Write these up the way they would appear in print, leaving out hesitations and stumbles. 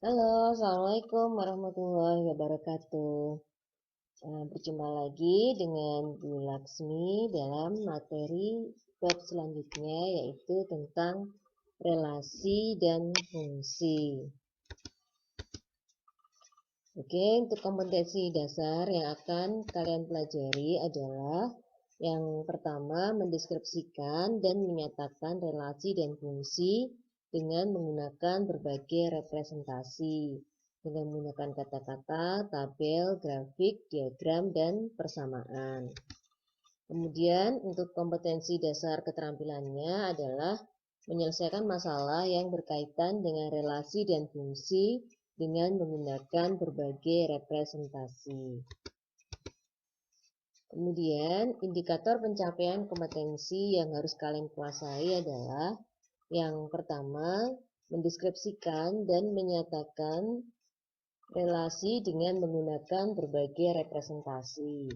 Halo, Assalamualaikum warahmatullahi wabarakatuh. Berjumpa lagi dengan Bu Laksmi dalam materi bab selanjutnya, yaitu tentang relasi dan fungsi. Oke, untuk kompetensi dasar yang akan kalian pelajari adalah yang pertama, mendeskripsikan dan menyatakan relasi dan fungsi dengan menggunakan berbagai representasi, dengan menggunakan kata-kata, tabel, grafik, diagram, dan persamaan. Kemudian untuk kompetensi dasar keterampilannya adalah menyelesaikan masalah yang berkaitan dengan relasi dan fungsi dengan menggunakan berbagai representasi. Kemudian indikator pencapaian kompetensi yang harus kalian kuasai adalah yang pertama, mendeskripsikan dan menyatakan relasi dengan menggunakan berbagai representasi.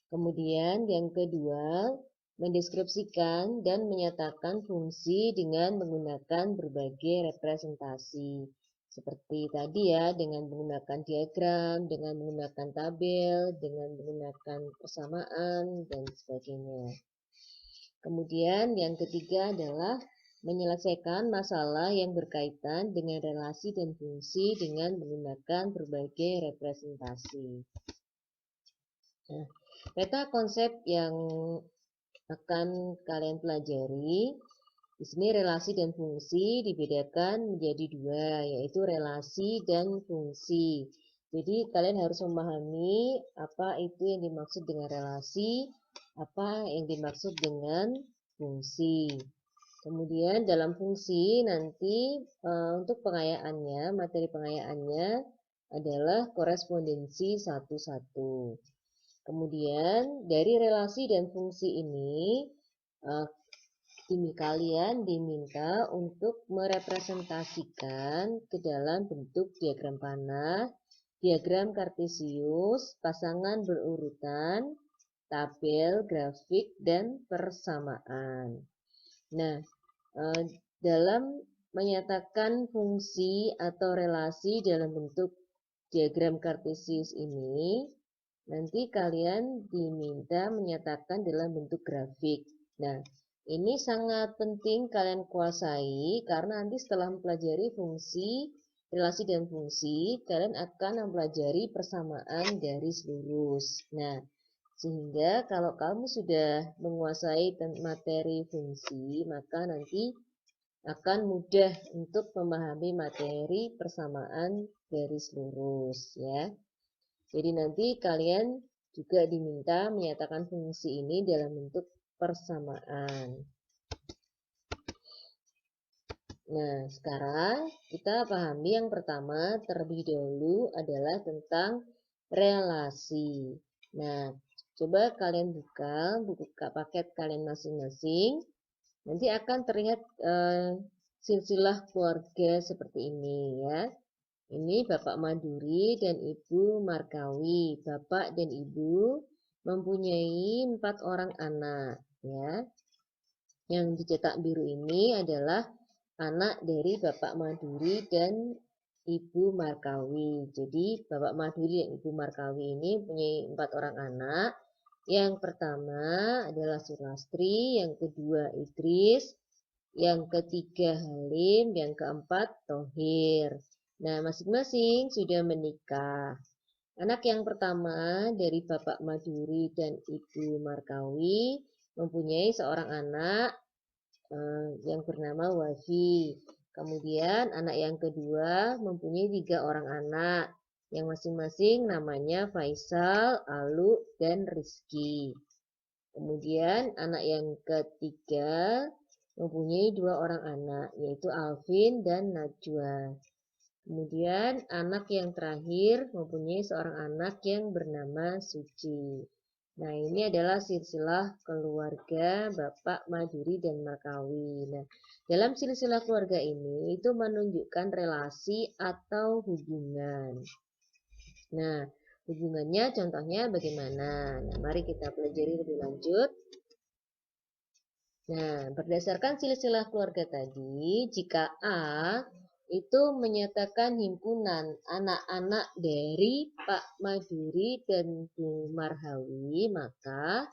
Kemudian yang kedua, mendeskripsikan dan menyatakan fungsi dengan menggunakan berbagai representasi. Seperti tadi ya, dengan menggunakan diagram, dengan menggunakan tabel, dengan menggunakan persamaan, dan sebagainya. Kemudian yang ketiga adalah menyelesaikan masalah yang berkaitan dengan relasi dan fungsi dengan menggunakan berbagai representasi. Nah, peta konsep yang akan kalian pelajari, di sini relasi dan fungsi dibedakan menjadi dua, yaitu relasi dan fungsi. Jadi kalian harus memahami apa itu yang dimaksud dengan relasi, apa yang dimaksud dengan fungsi. Kemudian dalam fungsi nanti untuk pengayaannya, materi pengayaannya adalah korespondensi satu-satu. Kemudian dari relasi dan fungsi ini kalian diminta untuk merepresentasikan ke dalam bentuk diagram panah, diagram kartesius, pasangan berurutan, tabel, grafik, dan persamaan. Nah, dalam menyatakan fungsi atau relasi dalam bentuk diagram kartesius ini, nanti kalian diminta menyatakan dalam bentuk grafik. Nah, ini sangat penting kalian kuasai karena nanti setelah mempelajari fungsi, relasi dan fungsi, kalian akan mempelajari persamaan garis lurus. Nah, sehingga kalau kamu sudah menguasai materi fungsi, maka nanti akan mudah untuk memahami materi persamaan garis lurus ya. Jadi nanti kalian juga diminta menyatakan fungsi ini dalam bentuk persamaan. Nah, sekarang kita pahami yang pertama terlebih dahulu adalah tentang relasi. Nah, coba kalian buka paket kalian masing-masing. Nanti akan terlihat silsilah keluarga seperti ini ya. Ini Bapak Maduri dan Ibu Markawi. Bapak dan Ibu mempunyai 4 orang anak ya. Yang dicetak biru ini adalah anak dari Bapak Maduri dan Ibu Markawi. Jadi Bapak Maduri dan Ibu Markawi ini punya 4 orang anak. Yang pertama adalah Sulastri, yang kedua Idris, yang ketiga Halim, yang keempat Thohir. Nah, masing-masing sudah menikah. Anak yang pertama dari Bapak Maduri dan Ibu Markawi mempunyai seorang anak yang bernama Wafi. Kemudian anak yang kedua mempunyai 3 orang anak yang masing-masing namanya Faisal, Alu, dan Rizki. Kemudian anak yang ketiga mempunyai 2 orang anak yaitu Alvin dan Najwa. Kemudian anak yang terakhir mempunyai seorang anak yang bernama Suci. Nah, ini adalah silsilah keluarga Bapak Maduri dan Markawi. Nah, dalam silsilah keluarga ini itu menunjukkan relasi atau hubungan. Nah, hubungannya contohnya bagaimana? Nah, mari kita pelajari lebih lanjut. Nah, berdasarkan silsilah keluarga tadi, jika A itu menyatakan himpunan anak-anak dari Pak Maduri dan Bu Marhawi, maka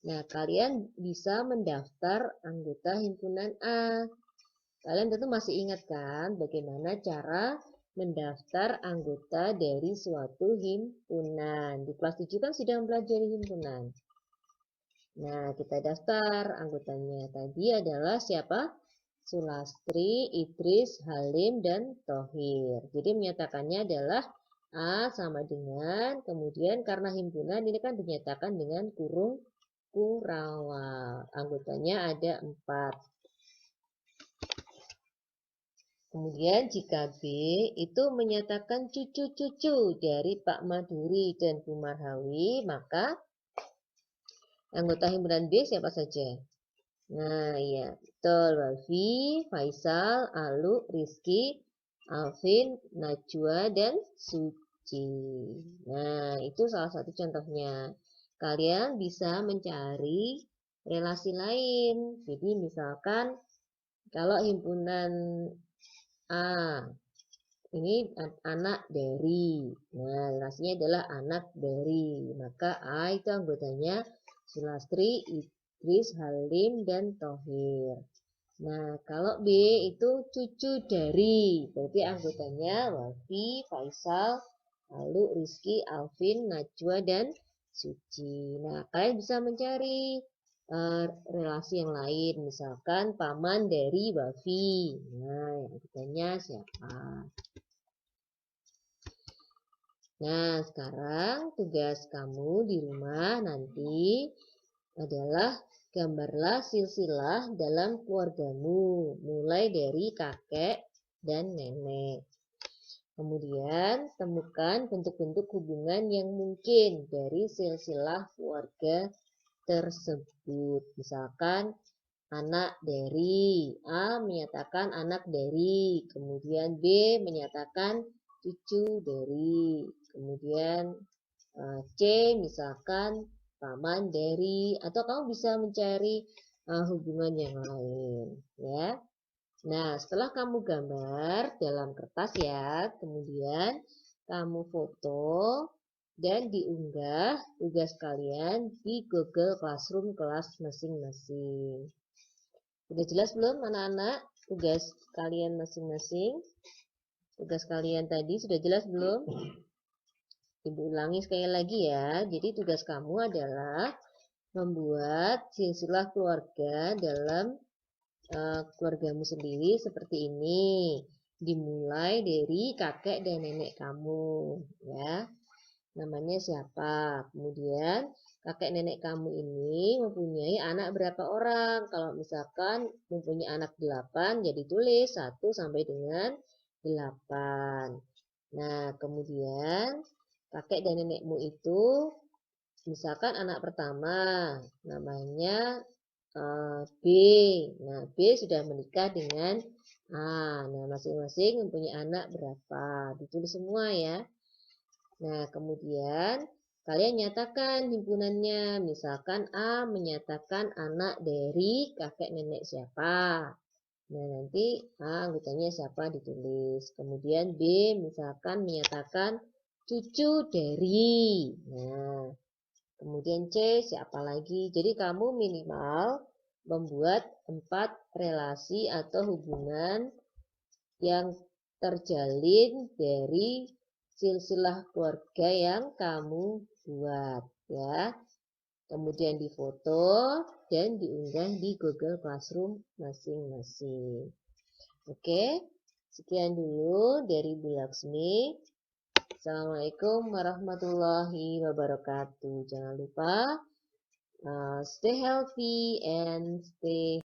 kalian bisa mendaftar anggota himpunan A. Kalian tentu masih ingat kan bagaimana cara mendaftar anggota dari suatu himpunan. Di kelas 7 kan sudah mempelajari himpunan. Nah, kita daftar anggotanya. Tadi adalah siapa? Sulastri, Idris, Halim, dan Tohir. Jadi menyatakannya adalah A sama dengan, kemudian karena himpunan ini kan dinyatakan dengan kurung Kurawa. Anggotanya ada 4. Kemudian jika B itu menyatakan cucu-cucu dari Pak Maduri dan Bu Marhawi, maka anggota himpunan B siapa saja? Nah, iya, betul. Wafi, Faisal, Alu, Rizky, Alvin, Najwa, dan Suci. Nah, itu salah satu contohnya. Kalian bisa mencari relasi lain. Jadi, misalkan kalau himpunan A, ini anak dari. Nah, relasinya adalah anak dari. Maka A itu anggotanya Sulastri, Idris, Halim, dan Tohir. Nah, kalau B itu cucu dari. Berarti anggotanya Wafi, Faisal, lalu Rizky, Alvin, Najwa, dan Suci. Nah, kalian bisa mencari relasi yang lain. Misalkan paman dari Wafi. Nah, yang anggotanya siapa? Nah, sekarang tugas kamu di rumah nanti adalah gambarlah silsilah dalam keluargamu, mulai dari kakek dan nenek. Kemudian, temukan bentuk-bentuk hubungan yang mungkin dari silsilah keluarga tersebut. Misalkan, anak dari. A menyatakan anak dari. Kemudian B menyatakan cucu dari. Kemudian C misalkan paman dari, atau kamu bisa mencari hubungan yang lain ya. Nah, setelah kamu gambar dalam kertas ya, kemudian kamu foto dan diunggah tugas kalian di Google Classroom kelas masing-masing. Sudah jelas belum anak-anak tugas kalian masing-masing? Tugas kalian tadi sudah jelas belum? Ibu ulangi sekali lagi ya. Jadi tugas kamu adalah membuat silsilah keluarga dalam keluargamu sendiri seperti ini. Dimulai dari kakek dan nenek kamu, ya. Namanya siapa? Kemudian kakek nenek kamu ini mempunyai anak berapa orang? Kalau misalkan mempunyai anak 8, jadi tulis 1 sampai dengan 8. Nah, kemudian kakek dan nenekmu itu misalkan anak pertama namanya B. Nah, B sudah menikah dengan A. Nah, masing-masing mempunyai anak berapa? Ditulis semua ya. Nah, kemudian kalian nyatakan himpunannya. Misalkan A menyatakan anak dari kakek nenek siapa. Nah, nanti A anggotanya siapa ditulis. Kemudian B misalkan menyatakan cucu dari. Nah, kemudian C siapa lagi. Jadi kamu minimal membuat 4 relasi atau hubungan yang terjalin dari silsilah keluarga yang kamu buat ya. Kemudian difoto dan diunggah di Google Classroom masing-masing. Oke, sekian dulu dari Bu Laksmi. Assalamualaikum warahmatullahi wabarakatuh. Jangan lupa stay healthy and stay